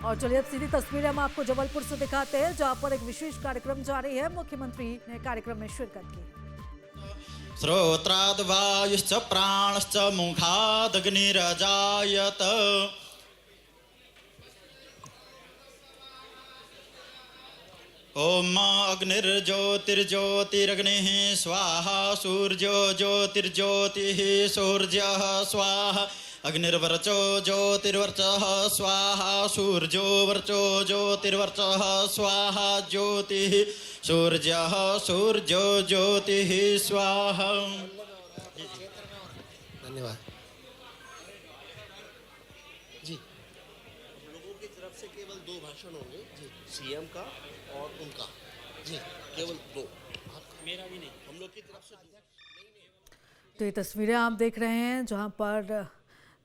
और चलिए अब सीधी तस्वीरें हम आपको जबलपुर से दिखाते हैं, जहां पर एक विशेष कार्यक्रम जारी है। मुख्यमंत्री ने कार्यक्रम में शिरकत की। श्रोत्राद् वायुश्च प्राणश्च मुखादग्निरजायत। ओम अग्निर्ज्योतिर्ज्योतिरग्निः स्वाहा, सूर्यो ज्योतिर्ज्योतिः सूर्यः स्वाहा, अग्निर्वर्चो ज्योतिर्वर्चः स्वाहा, सूर्यो वर्चो ज्योतिर्वर्चः स्वाहा, ज्योतिः सूर्यः सूर्यो ज्योतिः स्वाहा। धन्यवाद जी। लोगों की तरफ से केवल 2 भाषण होंगे जी, सीएम का और उनका जी, केवल 2। मेरा भी नहीं, हम लोग की तरफ से 2। तो ये तस्वीरें आप देख रहे हैं, जहां पर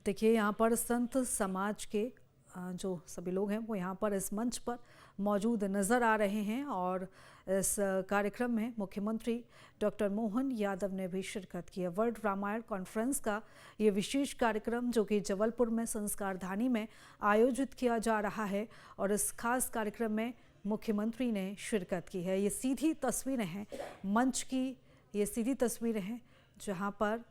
देखिए यहाँ पर संत समाज के जो सभी लोग हैं वो यहाँ पर इस मंच पर मौजूद नज़र आ रहे हैं। और इस कार्यक्रम में मुख्यमंत्री डॉक्टर मोहन यादव ने भी शिरकत की है। वर्ल्ड रामायण कॉन्फ्रेंस का ये विशेष कार्यक्रम जो कि जबलपुर में संस्कारधानी में आयोजित किया जा रहा है, और इस खास कार्यक्रम में मुख्यमंत्री ने शिरकत की है। ये सीधी तस्वीरें हैं मंच की, ये सीधी तस्वीरें हैं जहाँ पर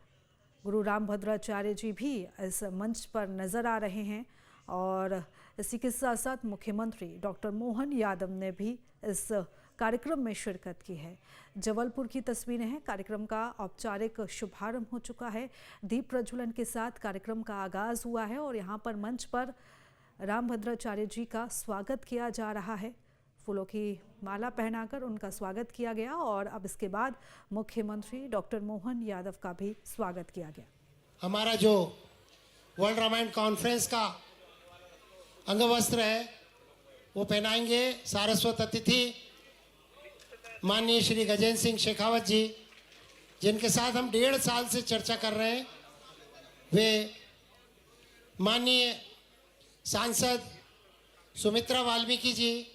गुरु रामभद्राचार्य जी भी इस मंच पर नज़र आ रहे हैं। और इसी के साथ साथ मुख्यमंत्री डॉक्टर मोहन यादव ने भी इस कार्यक्रम में शिरकत की है। जबलपुर की तस्वीरें हैं। कार्यक्रम का औपचारिक शुभारंभ हो चुका है। दीप प्रज्वलन के साथ कार्यक्रम का आगाज़ हुआ है और यहाँ पर मंच पर रामभद्राचार्य जी का स्वागत किया जा रहा है। फूलों की माला पहनाकर उनका स्वागत किया गया और अब इसके बाद मुख्यमंत्री डॉक्टर मोहन यादव का भी स्वागत किया गया। हमारा जो वर्ल्ड रामायण कॉन्फ्रेंस का अंगवस्त्र है वो पहनाएंगे सारस्वत अतिथि माननीय श्री गजेंद्र सिंह शेखावत जी, जिनके साथ हम 1.5 साल से चर्चा कर रहे हैं। वे माननीय सांसद सुमित्रा वाल्मीकि जी,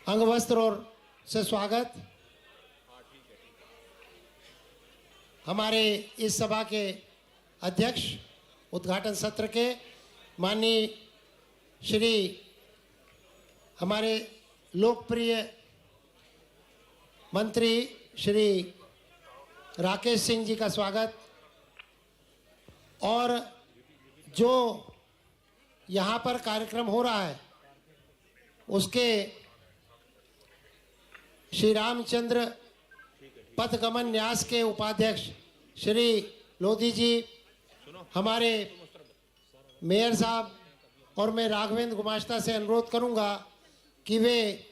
अंगवस्त्र और से स्वागत। हमारे इस सभा के अध्यक्ष उद्घाटन सत्र के माननीय श्री हमारे लोकप्रिय मंत्री श्री राकेश सिंह जी का स्वागत। और जो यहाँ पर कार्यक्रम हो रहा है उसके श्री रामचंद्र पथगमन न्यास के उपाध्यक्ष श्री लोधी जी, हमारे मेयर साहब और मैं राघवेंद्र गुमाश्ता से अनुरोध करूंगा कि वे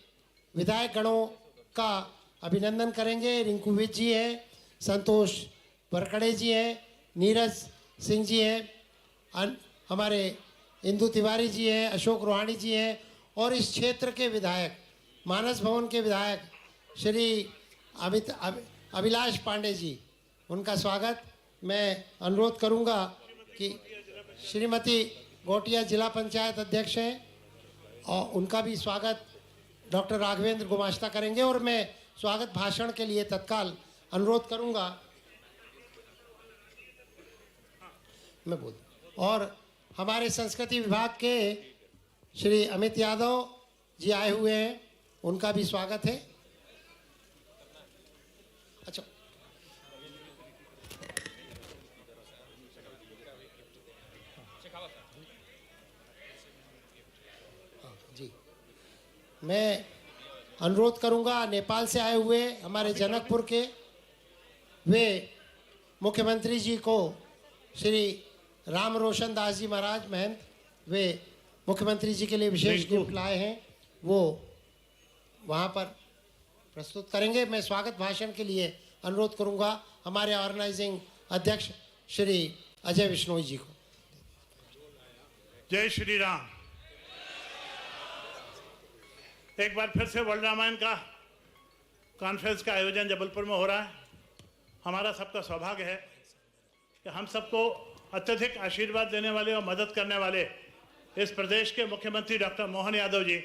विधायक गणों का अभिनंदन करेंगे। रिंकू विज जी हैं, संतोष वरकड़े जी हैं, नीरज सिंह जी हैं, हमारे इंदु तिवारी जी हैं, अशोक रोहानी जी हैं, और इस क्षेत्र के विधायक मानस भवन के विधायक श्री अभिलाष पांडे जी, उनका स्वागत। मैं अनुरोध करूंगा कि श्रीमती गोटिया जिला पंचायत अध्यक्ष हैं और उनका भी स्वागत डॉक्टर राघवेंद्र गुमाश्ता करेंगे। और मैं स्वागत भाषण के लिए तत्काल अनुरोध करूंगा, मैं बोल, और हमारे संस्कृति विभाग के श्री अमित यादव जी आए हुए हैं, उनका भी स्वागत है। अच्छा, जी, मैं अनुरोध करूंगा नेपाल से आए हुए हमारे जनकपुर के, वे मुख्यमंत्री जी को श्री राम रोशन दास जी महाराज महंत, वे मुख्यमंत्री जी के लिए विशेष गिफ्ट लाए हैं, वो वहाँ पर प्रस्तुत करेंगे। मैं स्वागत भाषण के लिए अनुरोध करूंगा हमारे ऑर्गेनाइजिंग अध्यक्ष श्री अजय विश्नोई जी को। जय श्री राम। एक बार फिर से वर्ल्ड रामायण का कॉन्फ्रेंस का आयोजन जबलपुर में हो रहा है। हमारा सबका सौभाग्य है कि हम सबको अत्यधिक आशीर्वाद देने वाले और मदद करने वाले इस प्रदेश के मुख्यमंत्री डॉक्टर मोहन यादव जी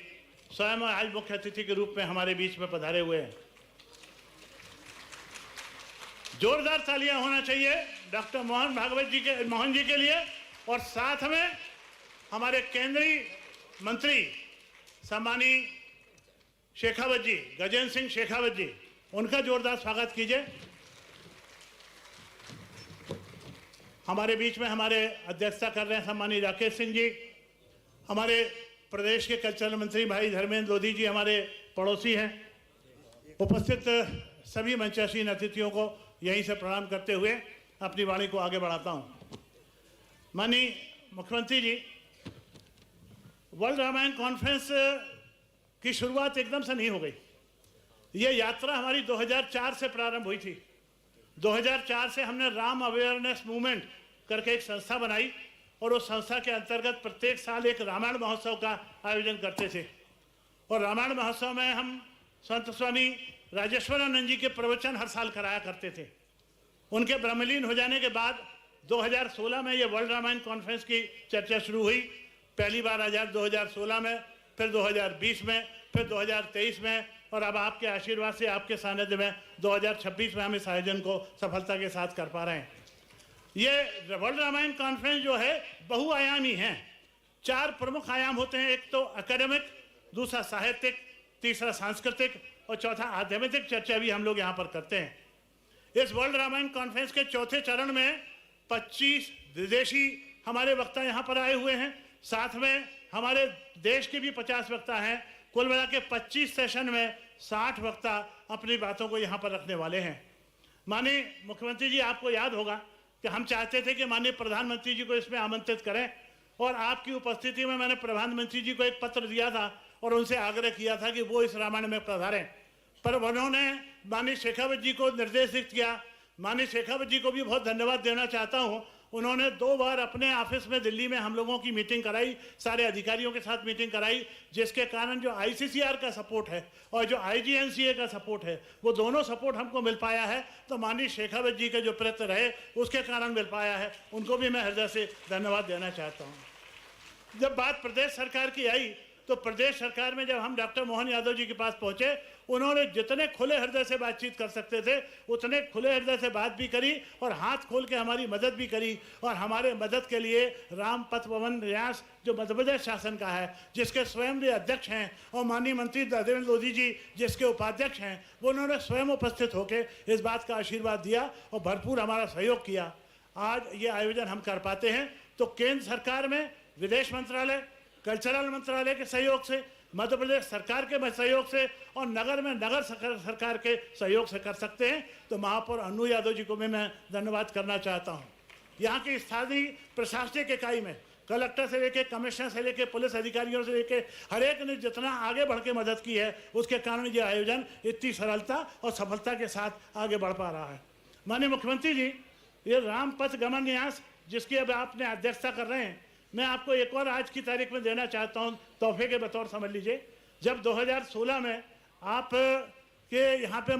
स्वयं आज मुख्य अतिथि के रूप में हमारे बीच में पधारे हुए हैं। जोरदार तालियां होना चाहिए डॉक्टर मोहन जी के लिए और साथ में हमारे केंद्रीय मंत्री सम्मानीय शेखावत जी, गजेंद्र सिंह शेखावत जी, उनका जोरदार स्वागत कीजिए। हमारे बीच में हमारे अध्यक्षता कर रहे हैं सम्मानीय राकेश सिंह जी, हमारे प्रदेश के कल्चरल मंत्री भाई धर्मेंद्र लोधी जी हमारे पड़ोसी हैं। उपस्थित सभी मंचासीन अतिथियों को यहीं से प्रणाम करते हुए अपनी वाणी को आगे बढ़ाता हूं। माननीय मुख्यमंत्री जी, वर्ल्ड रामायण कॉन्फ्रेंस की शुरुआत एकदम से नहीं हो गई। ये यात्रा हमारी 2004 से प्रारंभ हुई थी। 2004 से हमने राम अवेयरनेस मूवमेंट करके एक संस्था बनाई और उस संस्था के अंतर्गत प्रत्येक साल एक रामायण महोत्सव का आयोजन करते थे। और रामायण महोत्सव में हम संत स्वामी राजेश्वरानंद जी के प्रवचन हर साल कराया करते थे। उनके ब्रह्मलीन हो जाने के बाद 2016 में ये वर्ल्ड रामायण कॉन्फ्रेंस की चर्चा शुरू हुई। पहली बार 2016 में, फिर 2020 में, फिर 2023 में और अब आपके आशीर्वाद से, आपके सानिध्य में 2026 में हम इस आयोजन को सफलता के साथ कर पा रहे हैं। ये वर्ल्ड रामायण कॉन्फ्रेंस जो है बहुआयामी है। 4 प्रमुख आयाम होते हैं। एक तो एकेडमिक, दूसरा साहित्यिक, तीसरा सांस्कृतिक और चौथा आध्यात्मिक चर्चा भी हम लोग यहाँ पर करते हैं। इस वर्ल्ड रामायण कॉन्फ्रेंस के चौथे चरण में 25 विदेशी हमारे वक्ता यहाँ पर आए हुए हैं। साथ में हमारे देश के भी 50 वक्ता हैं। कुल मिला के 25 सेशन में 60 वक्ता अपनी बातों को यहाँ पर रखने वाले हैं। माननीय मुख्यमंत्री जी, आपको याद होगा कि हम चाहते थे कि माननीय प्रधानमंत्री जी को इसमें आमंत्रित करें और आपकी उपस्थिति में मैंने प्रधानमंत्री जी को एक पत्र दिया था और उनसे आग्रह किया था कि वो इस रामायण में पधारें। पर उन्होंने माननीय शेखावत जी को निर्देशित किया। माननीय शेखावत जी को भी बहुत धन्यवाद देना चाहता हूँ। उन्होंने 2 बार अपने ऑफिस में दिल्ली में हम लोगों की मीटिंग कराई, सारे अधिकारियों के साथ मीटिंग कराई, जिसके कारण जो ICCR का सपोर्ट है और जो IGNCA का सपोर्ट है, वो दोनों सपोर्ट हमको मिल पाया है। तो माननीय शेखावत जी के जो प्रयत्न रहे उसके कारण मिल पाया है। उनको भी मैं हृदय से धन्यवाद देना चाहता हूँ। जब बात प्रदेश सरकार की आई तो प्रदेश सरकार में जब हम डॉक्टर मोहन यादव जी के पास पहुंचे, उन्होंने जितने खुले हृदय से बातचीत कर सकते थे उतने खुले हृदय से बात भी करी और हाथ खोल के हमारी मदद भी करी। और हमारे मदद के लिए राम पथ भवन न्यास जो मध्य प्रदेश शासन का है, जिसके स्वयं भी अध्यक्ष हैं, और माननीय मंत्री धर्मेंद्र लोधी जी जिसके उपाध्यक्ष हैं, वो उन्होंने स्वयं उपस्थित होकर इस बात का आशीर्वाद दिया और भरपूर हमारा सहयोग किया। आज ये आयोजन हम कर पाते हैं तो केंद्र सरकार में विदेश मंत्रालय, कल्चरल मंत्रालय के सहयोग से, मध्य प्रदेश सरकार के सहयोग से और नगर में नगर सरकार के सहयोग से कर सकते हैं। तो महापौर अनु यादव जी को भी मैं धन्यवाद करना चाहता हूँ। यहाँ की स्थानीय प्रशासनिक इकाई में कलेक्टर से लेके, कमिश्नर से लेके, पुलिस अधिकारियों से लेके हर एक ने जितना आगे बढ़ के मदद की है, उसके कारण ये आयोजन इतनी सरलता और सफलता के साथ आगे बढ़ पा रहा है। माननीय मुख्यमंत्री जी, ये राम पथ गमन न्यास जिसकी अब आपने अध्यक्षता कर रहे हैं, मैं आपको एक और आज की तारीख में देना चाहता हूं, तोहफे के बतौर समझ लीजिए। जब 2016 में आप के यहाँ पे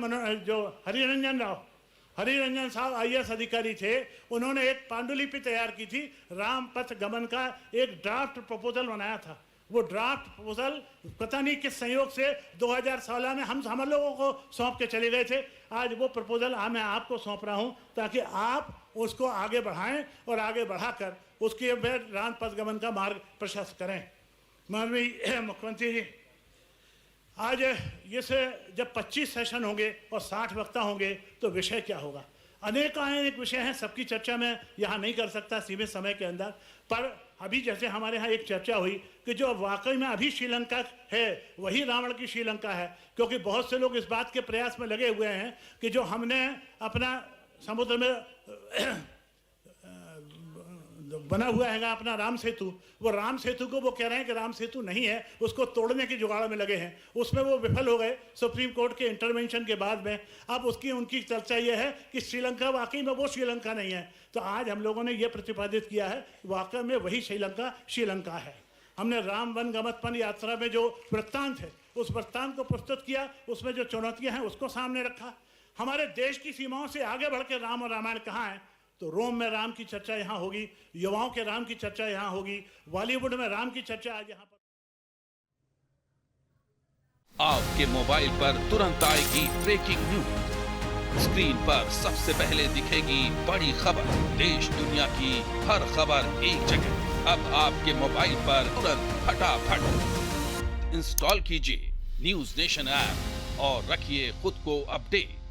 जो हरिरंजन साहब IAS अधिकारी थे, उन्होंने एक पांडुलिपि तैयार की थी, राम पथ गमन का एक ड्राफ्ट प्रपोजल बनाया था। वो ड्राफ्ट प्रपोजल पता नहीं किस संयोग से 2016 में हम लोगों को सौंप के चले गए थे। आज वो प्रपोजल मैं आपको सौंप रहा हूँ ताकि आप उसको आगे बढ़ाएं और आगे बढ़ाकर उसके राम पथ गमन का मार्ग प्रशस्त करें। माननीय मुख्यमंत्री जी, आज ये से जब 25 सेशन होंगे और 60 वक्ता होंगे तो विषय क्या होगा? अनेक विषय हैं, सबकी चर्चा मैं यहाँ नहीं कर सकता सीमित समय के अंदर। पर अभी जैसे हमारे यहाँ एक चर्चा हुई कि जो वाकई में अभी श्रीलंका है वही रावण की श्रीलंका है, क्योंकि बहुत से लोग इस बात के प्रयास में लगे हुए हैं कि जो हमने अपना समुद्र में बना हुआ है अपना राम सेतु, वो राम सेतु को वो कह रहे हैं कि राम सेतु नहीं है, उसको तोड़ने की जुगाड़ में लगे हैं। उसमें वो विफल हो गए सुप्रीम कोर्ट के इंटरवेंशन के बाद में। अब उनकी चर्चा ये है कि श्रीलंका वाकई में वो श्रीलंका नहीं है। तो आज हम लोगों ने ये प्रतिपादित किया है वाकई में वही श्रीलंका है। हमने राम वन गमन यात्रा में जो वृत्तांत है उस वृत्तांत को प्रस्तुत किया, उसमें जो चुनौतियां हैं उसको सामने रखा। हमारे देश की सीमाओं से आगे बढ़ के राम और रामायण कहाँ है? तो रोम में राम की चर्चा यहाँ होगी, युवाओं के राम की चर्चा यहाँ होगी, बॉलीवुड में राम की चर्चा आज यहाँ पर। आपके मोबाइल पर तुरंत आएगी ब्रेकिंग न्यूज, स्क्रीन पर सबसे पहले दिखेगी बड़ी खबर, देश दुनिया की हर खबर एक जगह। अब आपके मोबाइल पर तुरंत फटाफट इंस्टॉल कीजिए न्यूज़ नेशन ऐप और रखिए खुद को अपडेट।